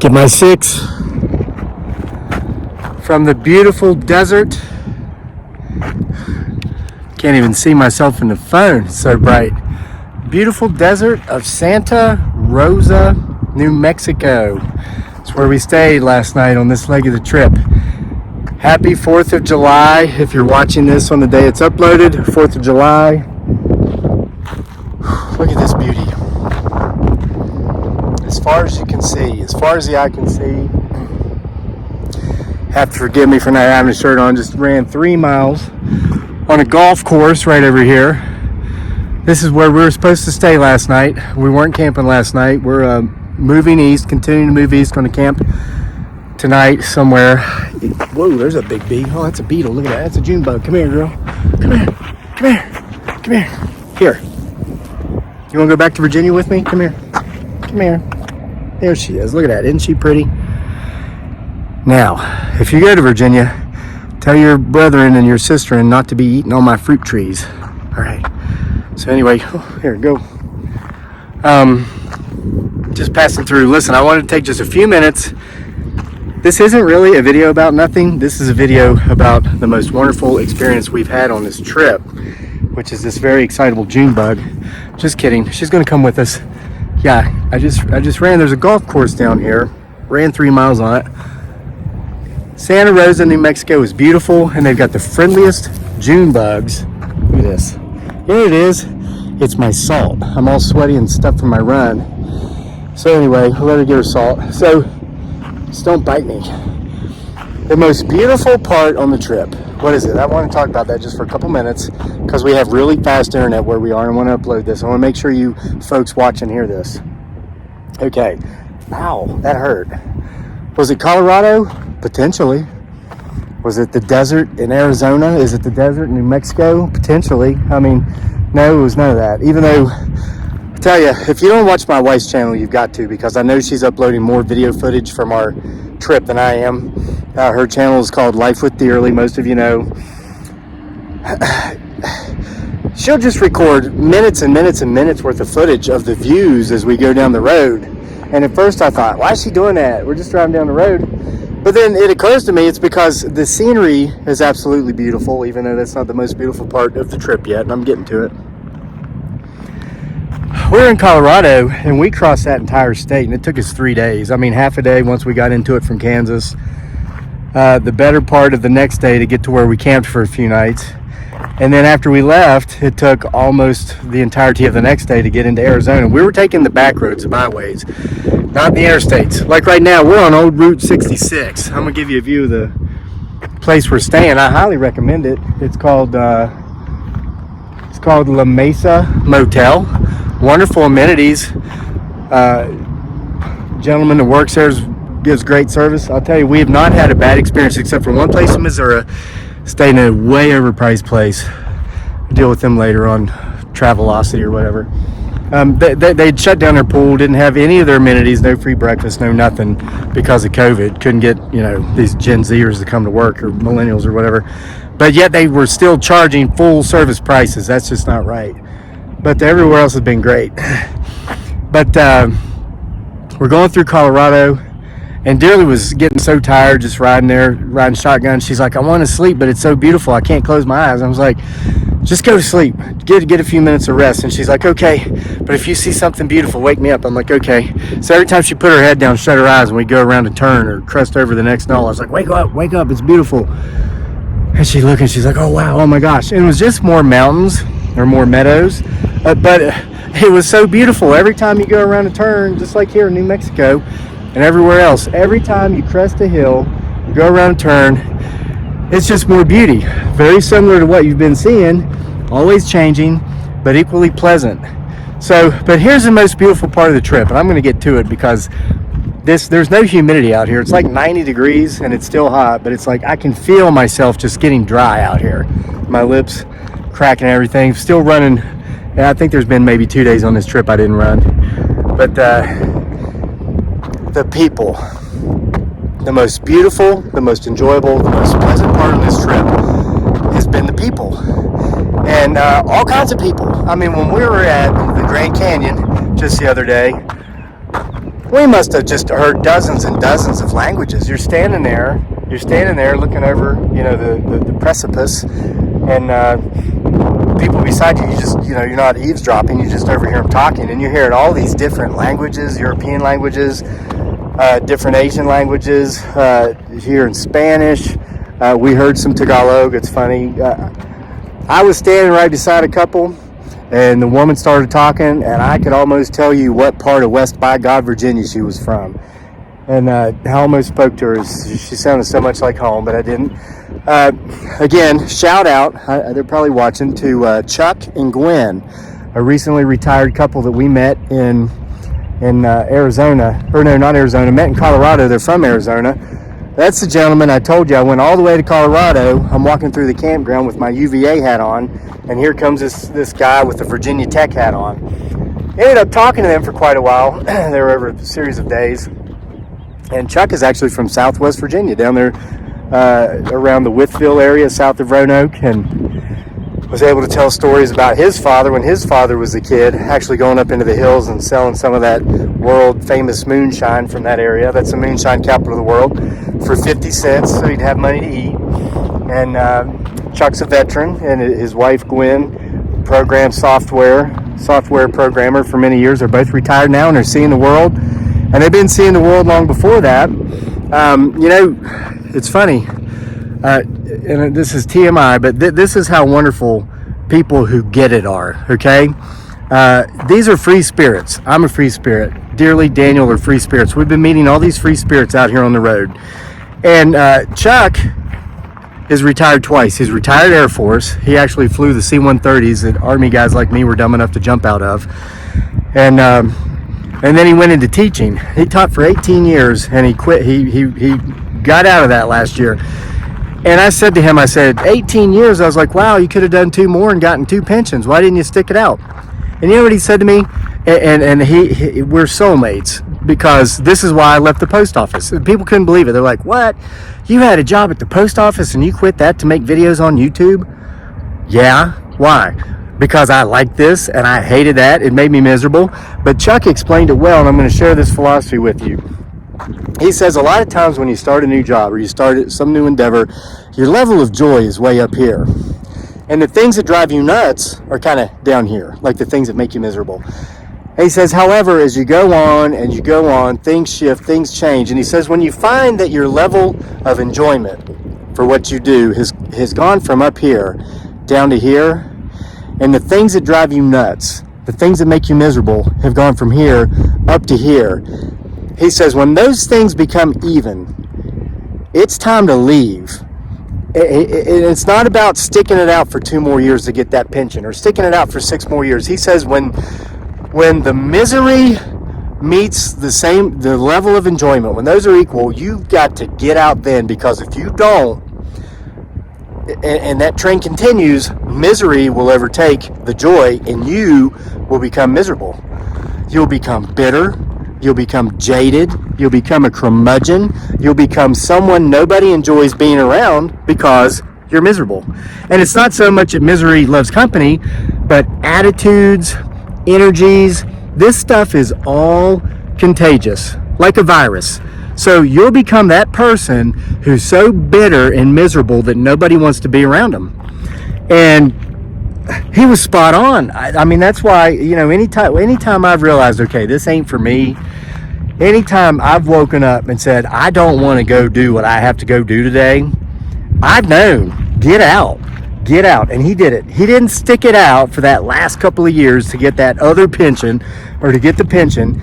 Get my 6 from the beautiful desert. Can't even see myself in the phone, it's so bright. Beautiful desert of Santa Rosa, New Mexico. It's where we stayed last night on this leg of the trip. Happy 4th of July if you're watching this on the day it's uploaded, 4th of July. Look at this beauty. As far as you can see, as far as the eye can see. Have to forgive me for not having a shirt on. Just ran 3 miles on a golf course right over here. This is where we were supposed to stay last night. We weren't camping last night. We're moving east, continuing to move east. Going to camp tonight somewhere. Whoa, there's a big bee. Oh, that's a beetle. Look at that. That's a June bug. Come here, girl. Come here. Come here. Come here. Here. You want to go back to Virginia with me? Come here. Come here. There she is. Look at that. Isn't she pretty? Now, if you go to Virginia, tell your brethren and your sister not to be eating all my fruit trees. All right. So anyway, here, go. Just passing through. Listen, I wanted to take just a few minutes. This isn't really a video about nothing. This is a video about the most wonderful experience we've had on this trip, which is this very excitable June bug. Just kidding. She's going to come with us. Yeah, I just ran. There's a golf course down here. Ran 3 miles on it. Santa Rosa, New Mexico is beautiful, and they've got the friendliest June bugs. Look at this. Here it is. It's my salt. I'm all sweaty and stuff from my run. So anyway, I'll let her get her salt. So just don't bite me. The most beautiful part on the trip. What is it? I want to talk about that just for a couple minutes because we have really fast internet where we are, and I want to upload this. I want to make sure you folks watch and hear this. Okay. Ow, that hurt. Was it Colorado? Potentially. Was it the desert in Arizona? Is it the desert in New Mexico? Potentially. I mean, no, it was none of that. Even though, I tell you, if you don't watch my wife's channel, you've got to, because I know she's uploading more video footage from our trip than I am. Her channel is called Life with Dearly, most of you know. She'll just record minutes and minutes and minutes worth of footage of the views as we go down the road. And at first I thought, why is she doing that? We're just driving down the road. But then it occurs to me it's because the scenery is absolutely beautiful, even though that's not the most beautiful part of the trip yet, and I'm getting to it. We're in Colorado, and we crossed that entire state, and it took us 3 days. I mean, half a day once we got into it from Kansas. The better part of the next day to get to where we camped for a few nights. And then after we left, it took almost the entirety of the next day to get into Arizona. We were taking the back roads, the byways, not the interstates. Like right now, we're on old Route 66. I'm going to give you a view of the place we're staying. I highly recommend it. It's called La Mesa Motel. Wonderful amenities. Gentleman that works there gives great service. I'll tell you, we have not had a bad experience except for one place in Missouri. Stayed in a way overpriced place. I'll deal with them later on Travelocity or whatever. They'd shut down their pool, didn't have any of their amenities, no free breakfast, no nothing because of COVID. Couldn't get, these Gen Zers to come to work or millennials or whatever. But yet they were still charging full service prices. That's just not right. But everywhere else has been great. But we're going through Colorado. And Dearly was getting so tired just riding shotgun. She's like, I want to sleep, but it's so beautiful. I can't close my eyes. I was like, just go to sleep. Get a few minutes of rest. And she's like, okay, but if you see something beautiful, wake me up. I'm like, okay. So every time she put her head down, shut her eyes, and we go around a turn or crest over the next knoll, I was like, wake up, it's beautiful. And she's looking, she's like, oh, wow, oh my gosh. And it was just more mountains or more meadows. But it was so beautiful. Every time you go around a turn, just like here in New Mexico, and everywhere else, every time you crest a hill, you go around a turn, it's just more beauty. Very similar to what you've been seeing, always changing, but equally pleasant. So, but here's the most beautiful part of the trip, and I'm going to get to it because there's no humidity out here. It's like 90 degrees and it's still hot, but it's like I can feel myself just getting dry out here. My lips cracking and everything. Still running. Yeah, I think there's been maybe 2 days on this trip I didn't run. But the people, the most beautiful, the most enjoyable, the most pleasant part of this trip has been the people. And all kinds of people. I mean, when we were at the Grand Canyon just the other day, We must have just heard dozens and dozens of languages. You're standing there looking over, the precipice, and people beside you, you're not eavesdropping, you just overhear them talking, and you're hearing all these different languages, European languages, different Asian languages, hearing Spanish. We heard some Tagalog. It's funny. I was standing right beside a couple, and the woman started talking, and I could almost tell you what part of West by God, Virginia she was from. And I almost spoke to her. She sounded so much like home, but I didn't. Again, shout out, they're probably watching, to Chuck and Gwen, a recently retired couple that we met in Arizona. Or no, not Arizona, met in Colorado. They're from Arizona. That's the gentleman I told you. I went all the way to Colorado. I'm walking through the campground with my UVA hat on, and here comes this guy with the Virginia Tech hat on. Ended up talking to them for quite a while. They were over a series of days. And Chuck is actually from Southwest Virginia, down there around the Whitfield area, south of Roanoke, and was able to tell stories about his father when his father was a kid, actually going up into the hills and selling some of that world famous moonshine from that area. That's the moonshine capital of the world, for 50 cents, so he'd have money to eat. And Chuck's a veteran, and his wife Gwen programmed software programmer for many years. They're both retired now, and they're seeing the world, and they've been seeing the world long before that. It's funny, and this is TMI, but this is how wonderful people who get it are, okay? These are free spirits. I'm a free spirit. Dearly, Daniel are free spirits. We've been meeting all these free spirits out here on the road. And Chuck is retired twice. He's retired Air Force. He actually flew the C-130s that Army guys like me were dumb enough to jump out of. And then he went into teaching. He taught for 18 years, and he quit. He got out of that last year. And I said to him, 18 years. I was like, wow, you could have done 2 more and gotten 2 pensions. Why didn't you stick it out? And you know what he said to me? And we're soulmates, because this is why I left the post office. People couldn't believe it. They're like, what? You had a job at the post office and you quit that to make videos on YouTube? Yeah. Why? Because I liked this and I hated that. It made me miserable. But Chuck explained it well, and I'm going to share this philosophy with you. He says a lot of times when you start a new job or you start some new endeavor, your level of joy is way up here. And the things that drive you nuts are kind of down here, like the things that make you miserable. And he says, however, as you go on, things shift, things change. And he says, when you find that your level of enjoyment for what you do has gone from up here down to here, and the things that drive you nuts, the things that make you miserable, have gone from here up to here. He says, when those things become even, it's time to leave. It's not about sticking it out for 2 more years to get that pension, or sticking it out for 6 more years. He says, when the misery meets the level of enjoyment, when those are equal, you've got to get out then, because if you don't, and that train continues, misery will overtake the joy, and you will become miserable. You'll become bitter. You'll become jaded. You'll become a curmudgeon. You'll become someone nobody enjoys being around because you're miserable. And it's not so much that misery loves company, but attitudes, energies, this stuff is all contagious, like a virus. So you'll become that person who's so bitter and miserable that nobody wants to be around them. And he was spot on. I mean, that's why, anytime I've realized, okay, this ain't for me, anytime I've woken up and said, I don't want to go do what I have to go do today, I've known, get out. And he did it. He didn't stick it out for that last couple of years to get that other pension, or to get the pension.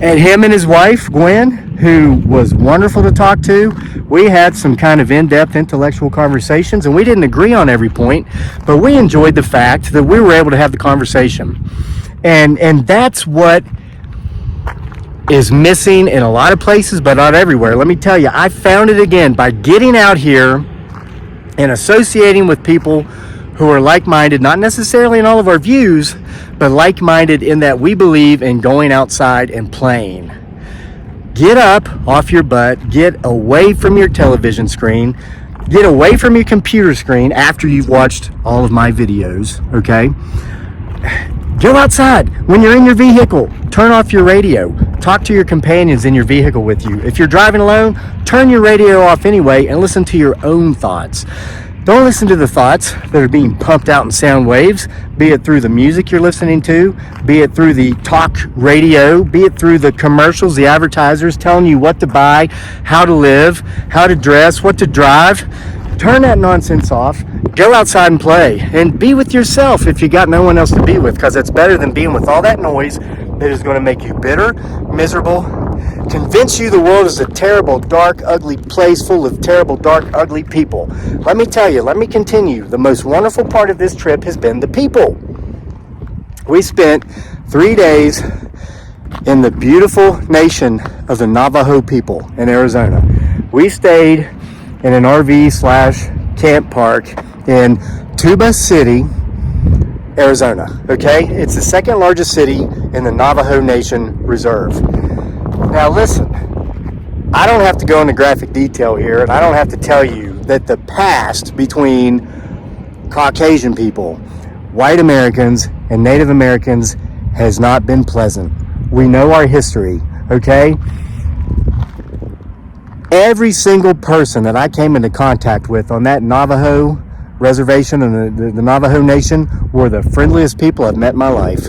And him and his wife, Gwen, who was wonderful to talk to, we had some kind of in-depth intellectual conversations, and we didn't agree on every point, but we enjoyed the fact that we were able to have the conversation. And that's what is missing in a lot of places, but not everywhere. Let me tell you, I found it again by getting out here and associating with people who are like-minded, not necessarily in all of our views, but like-minded in that we believe in going outside and playing. Get up off your butt, get away from your television screen, get away from your computer screen after you've watched all of my videos, okay? Go outside. When you're in your vehicle, turn off your radio. Talk to your companions in your vehicle with you. If you're driving alone, turn your radio off anyway and listen to your own thoughts. Don't listen to the thoughts that are being pumped out in sound waves, be it through the music you're listening to, be it through the talk radio, be it through the commercials, the advertisers telling you what to buy, how to live, how to dress, what to drive. Turn that nonsense off. Go outside and play. And be with yourself if you got no one else to be with, because it's better than being with all that noise that is going to make you bitter, miserable, convince you the world is a terrible, dark, ugly place full of terrible, dark, ugly people. Let me tell you, let me continue. The most wonderful part of this trip has been the people. We spent 3 days in the beautiful nation of the Navajo people in Arizona. We stayed in an RV/camp park in Tuba City, Arizona. Okay? It's the second largest city in the Navajo Nation Reserve. Now listen, I don't have to go into graphic detail here, and I don't have to tell you that the past between Caucasian people, white Americans, and Native Americans has not been pleasant. We know our history, okay? Every single person that I came into contact with on that Navajo reservation and the Navajo Nation were the friendliest people I've met in my life.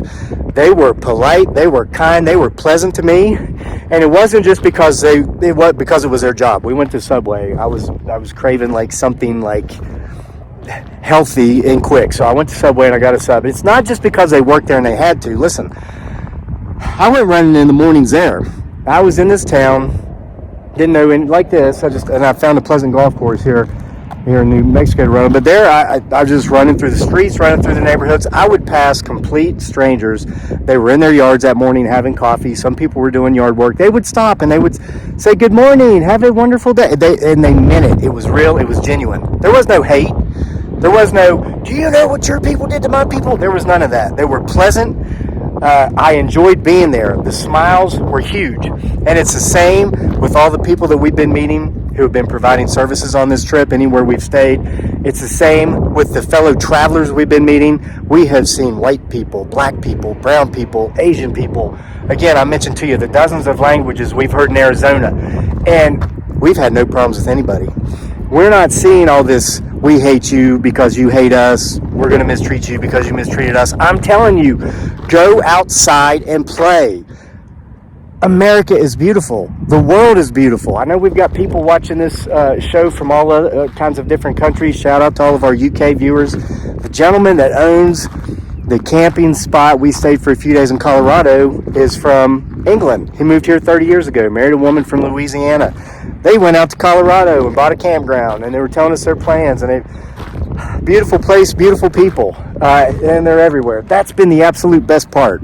They were polite, they were kind, they were pleasant to me, and it wasn't just because it was their job. We went to Subway. I was craving like something like healthy and quick, so I went to Subway and I got a sub. It's not just because they worked there and they had to. Listen, I went running in the mornings there. I was in this town, didn't know any like this. I found a pleasant golf course here in New Mexico to run. But there, I was just running through the streets, running through the neighborhoods. I would pass complete strangers. They were in their yards that morning having coffee. Some people were doing yard work. They would stop and they would say, "Good morning, have a wonderful day." And they meant it. It was real. It was genuine. There was no hate. There was no, "Do you know what your people did to my people?" There was none of that. They were pleasant. I enjoyed being there. The smiles were huge. And it's the same with all the people that we've been meeting who have been providing services on this trip, anywhere we've stayed. It's the same with the fellow travelers we've been meeting. We have seen white people, black people, brown people, Asian people. Again, I mentioned to you the dozens of languages we've heard in Arizona. And we've had no problems with anybody. We're not seeing all this, "We hate you because you hate us. We're going to mistreat you because you mistreated us." I'm telling you, go outside and play. America is beautiful. The world is beautiful. I know we've got people watching this show from all kinds of different countries. Shout out to all of our UK viewers. The gentleman that owns the camping spot we stayed for a few days in Colorado is from England. He moved here 30 years ago, married a woman from Louisiana. They went out to Colorado and bought a campground, and they were telling us their plans. And beautiful place, beautiful people, and they're everywhere. That's been the absolute best part.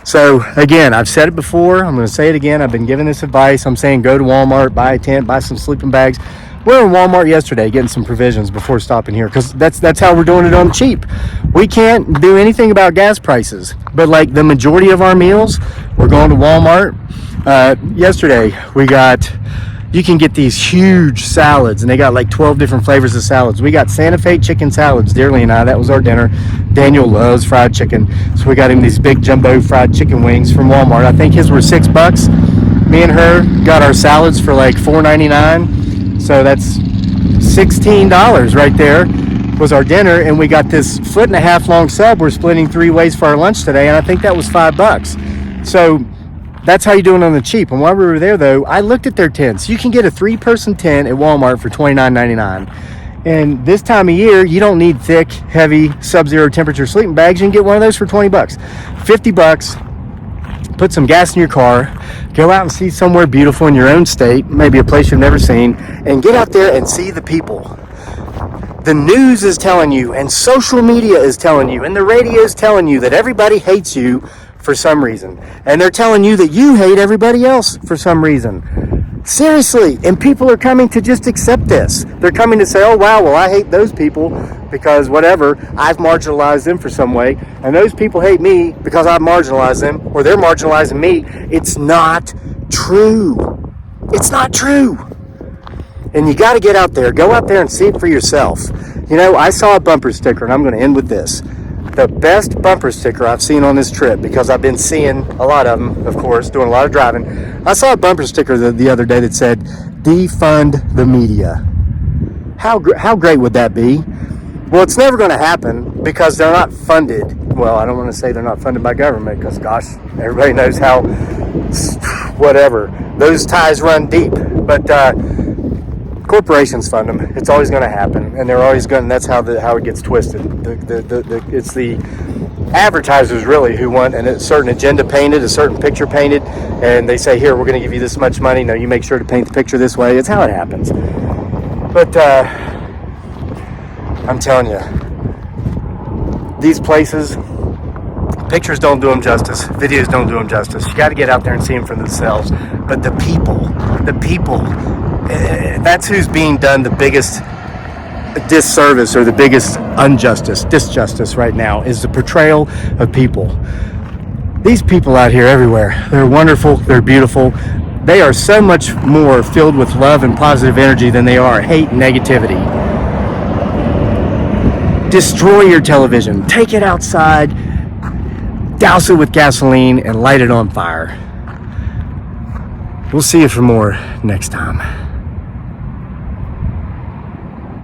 So again, I've said it before, I'm going to say it again. I've been giving this advice. I'm saying go to Walmart, buy a tent, buy some sleeping bags. We were in Walmart yesterday getting some provisions before stopping here, because that's how we're doing it on cheap. We can't do anything about gas prices, but like the majority of our meals, we're going to Walmart. Yesterday you can get these huge salads, and they got like 12 different flavors of salads. We got Santa Fe chicken salads, Dearly and I. That was our dinner. Daniel loves fried chicken, so we got him these big jumbo fried chicken wings from Walmart. I think his were $6. Me and her got our salads for like $4.99, so that's $16 right there was our dinner. And we got this 1.5 foot long sub we're splitting 3 ways for our lunch today, and I think that was $5. So that's how you do it on the cheap. And while we were there, though, I looked at their tents. You can get a 3-person tent at Walmart for $29.99. And this time of year, you don't need thick, heavy, sub-zero temperature sleeping bags. You can get one of those for $20. $50. Put some gas in your car. Go out and see somewhere beautiful in your own state, maybe a place you've never seen, and get out there and see the people. The news is telling you, and social media is telling you, and the radio is telling you that everybody hates you for some reason. And they're telling you that you hate everybody else for some reason. Seriously. And people are coming to just accept this. They're coming to say, "Oh, wow, well, I hate those people because whatever, I've marginalized them for some way. And those people hate me because I've marginalized them, or they're marginalizing me." It's not true. It's not true. And you got to get out there. Go out there and see it for yourself. You know, I saw a bumper sticker, and I'm going to end with this. The best bumper sticker I've seen on this trip, because I've been seeing a lot of them, of course, doing a lot of driving. I saw a bumper sticker the other day that said, "Defund the media." How great would that be? Well, it's never going to happen because they're not funded. Well, I don't want to say they're not funded by government because, gosh, everybody knows how, whatever, those ties run deep. But corporations fund them. It's always going to happen, and they're always going. That's how it gets twisted. It's the advertisers really who want a certain agenda painted, a certain picture painted, and they say, "Here, we're going to give you this much money. No, you make sure to paint the picture this way." It's how it happens. But I'm telling you, these places, pictures don't do them justice. Videos don't do them justice. You got to get out there and see them for themselves. But the people, that's who's being done the biggest disservice or the biggest disjustice right now, is the portrayal of people. These people out here everywhere, they're wonderful, they're beautiful. They are so much more filled with love and positive energy than they are hate and negativity. Destroy your television. Take it outside, douse it with gasoline, and light it on fire. We'll see you for more next time.